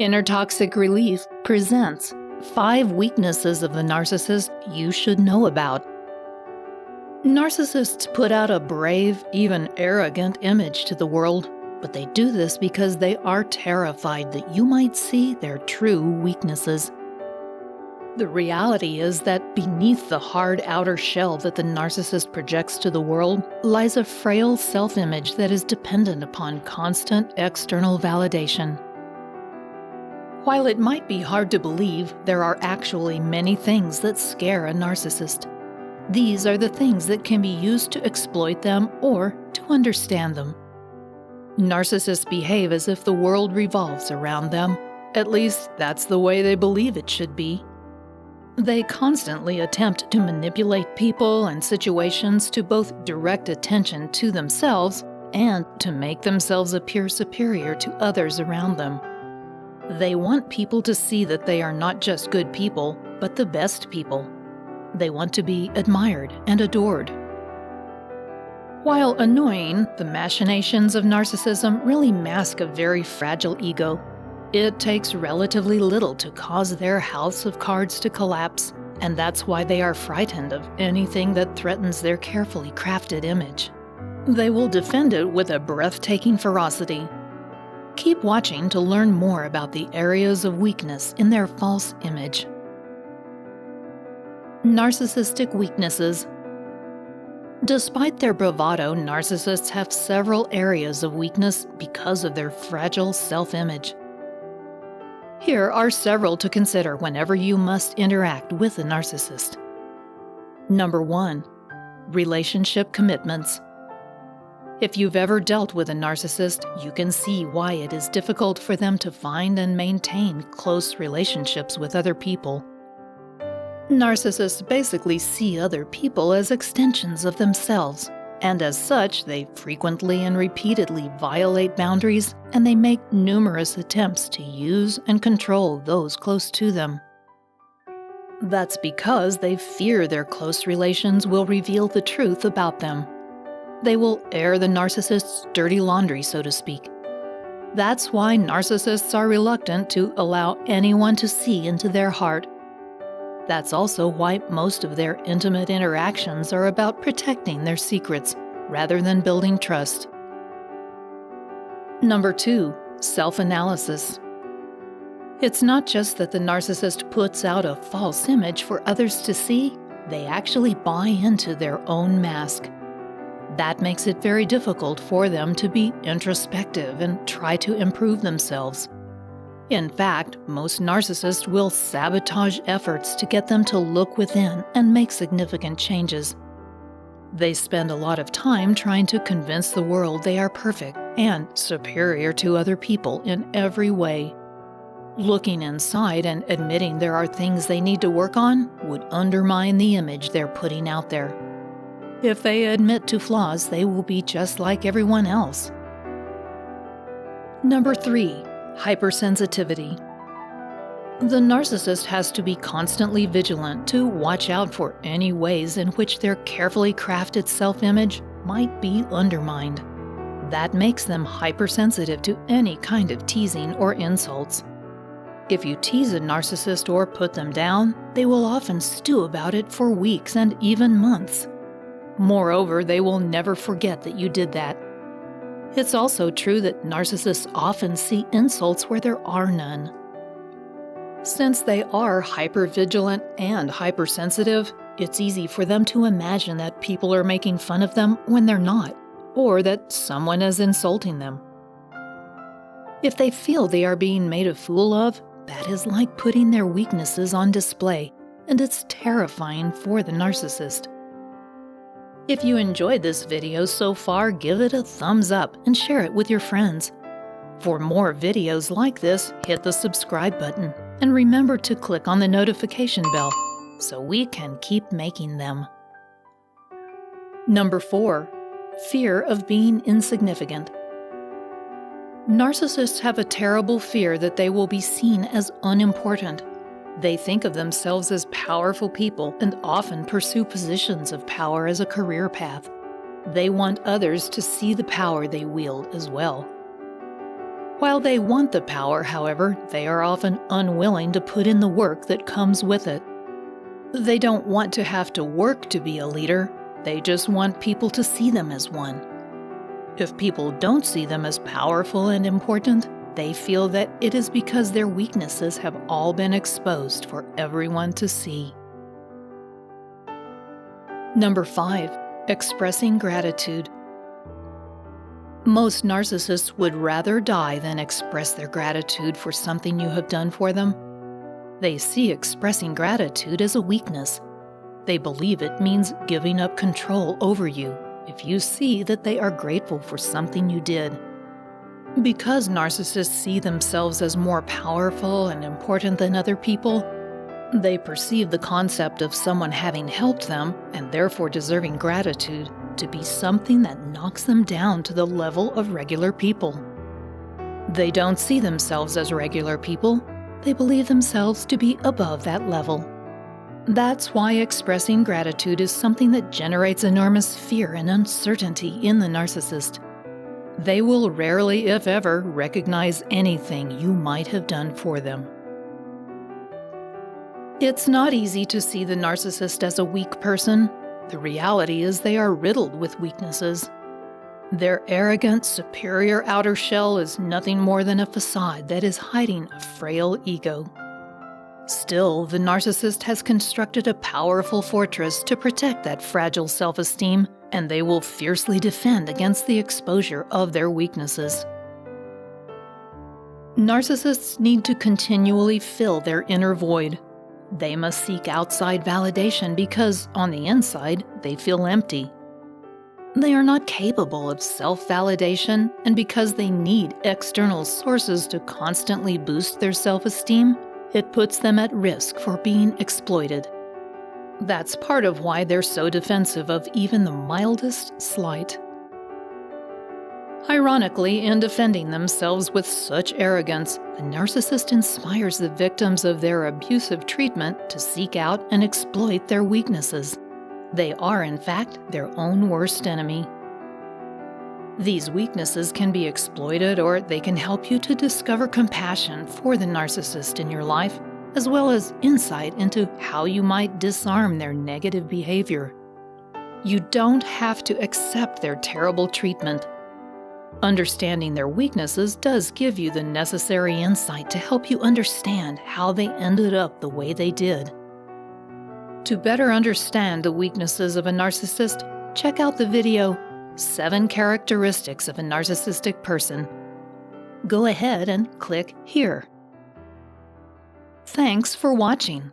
Inner Toxic Relief presents 5 weaknesses of the narcissist you should know about. Narcissists put out a brave, even arrogant image to the world, but they do this because they are terrified that you might see their true weaknesses. The reality is that beneath the hard outer shell that the narcissist projects to the world lies a frail self-image that is dependent upon constant external validation. While it might be hard to believe, there are actually many things that scare a narcissist. These are the things that can be used to exploit them or to understand them. Narcissists behave as if the world revolves around them. At least, that's the way they believe it should be. They constantly attempt to manipulate people and situations to both direct attention to themselves and to make themselves appear superior to others around them. They want people to see that they are not just good people, but the best people. They want to be admired and adored. While annoying, the machinations of narcissism really mask a very fragile ego. It takes relatively little to cause their house of cards to collapse, and that's why they are frightened of anything that threatens their carefully crafted image. They will defend it with a breathtaking ferocity. Keep watching to learn more about the areas of weakness in their false image. Narcissistic weaknesses. Despite their bravado, narcissists have several areas of weakness because of their fragile self-image. Here are several to consider whenever you must interact with a narcissist. Number 1. Relationship commitments. If you've ever dealt with a narcissist, you can see why it is difficult for them to find and maintain close relationships with other people. Narcissists basically see other people as extensions of themselves, and as such, they frequently and repeatedly violate boundaries, and they make numerous attempts to use and control those close to them. That's because they fear their close relations will reveal the truth about them. They will air the narcissist's dirty laundry, so to speak. That's why narcissists are reluctant to allow anyone to see into their heart. That's also why most of their intimate interactions are about protecting their secrets rather than building trust. Number 2. Self-analysis. It's not just that the narcissist puts out a false image for others to see, they actually buy into their own mask. That makes it very difficult for them to be introspective and try to improve themselves. In fact, most narcissists will sabotage efforts to get them to look within and make significant changes. They spend a lot of time trying to convince the world they are perfect and superior to other people in every way. Looking inside and admitting there are things they need to work on would undermine the image they're putting out there. If they admit to flaws, they will be just like everyone else. Number 3. Hypersensitivity. The narcissist has to be constantly vigilant to watch out for any ways in which their carefully crafted self-image might be undermined. That makes them hypersensitive to any kind of teasing or insults. If you tease a narcissist or put them down, they will often stew about it for weeks and even months. Moreover, they will never forget that you did that. It's also true that narcissists often see insults where there are none. Since they are hypervigilant and hypersensitive, it's easy for them to imagine that people are making fun of them when they're not, or that someone is insulting them. If they feel they are being made a fool of, that is like putting their weaknesses on display, and it's terrifying for the narcissist. If you enjoyed this video so far, give it a thumbs up and share it with your friends. For more videos like this, hit the subscribe button and remember to click on the notification bell so we can keep making them. Number 4. Fear of being insignificant. Narcissists have a terrible fear that they will be seen as unimportant. They think of themselves as powerful people and often pursue positions of power as a career path. They want others to see the power they wield as well. While they want the power, however, they are often unwilling to put in the work that comes with it. They don't want to have to work to be a leader, they just want people to see them as one. If people don't see them as powerful and important, they feel that it is because their weaknesses have all been exposed for everyone to see. Number 5. Expressing gratitude. Most narcissists would rather die than express their gratitude for something you have done for them. They see expressing gratitude as a weakness. They believe it means giving up control over you if you see that they are grateful for something you did. Because narcissists see themselves as more powerful and important than other people, they perceive the concept of someone having helped them, and therefore deserving gratitude, to be something that knocks them down to the level of regular people. They don't see themselves as regular people, they believe themselves to be above that level. That's why expressing gratitude is something that generates enormous fear and uncertainty in the narcissist. They will rarely, if ever, recognize anything you might have done for them. It's not easy to see the narcissist as a weak person. The reality is they are riddled with weaknesses. Their arrogant, superior outer shell is nothing more than a facade that is hiding a frail ego. Still, the narcissist has constructed a powerful fortress to protect that fragile self-esteem, and they will fiercely defend against the exposure of their weaknesses. Narcissists need to continually fill their inner void. They must seek outside validation because, on the inside, they feel empty. They are not capable of self-validation, and because they need external sources to constantly boost their self-esteem, it puts them at risk for being exploited. That's part of why they're so defensive of even the mildest slight. Ironically, in defending themselves with such arrogance, the narcissist inspires the victims of their abusive treatment to seek out and exploit their weaknesses. They are, in fact, their own worst enemy. These weaknesses can be exploited, or they can help you to discover compassion for the narcissist in your life, as well as insight into how you might disarm their negative behavior. You don't have to accept their terrible treatment. Understanding their weaknesses does give you the necessary insight to help you understand how they ended up the way they did. To better understand the weaknesses of a narcissist, check out the video 7 Characteristics of a Narcissistic Person. Go ahead and click here. Thanks for watching.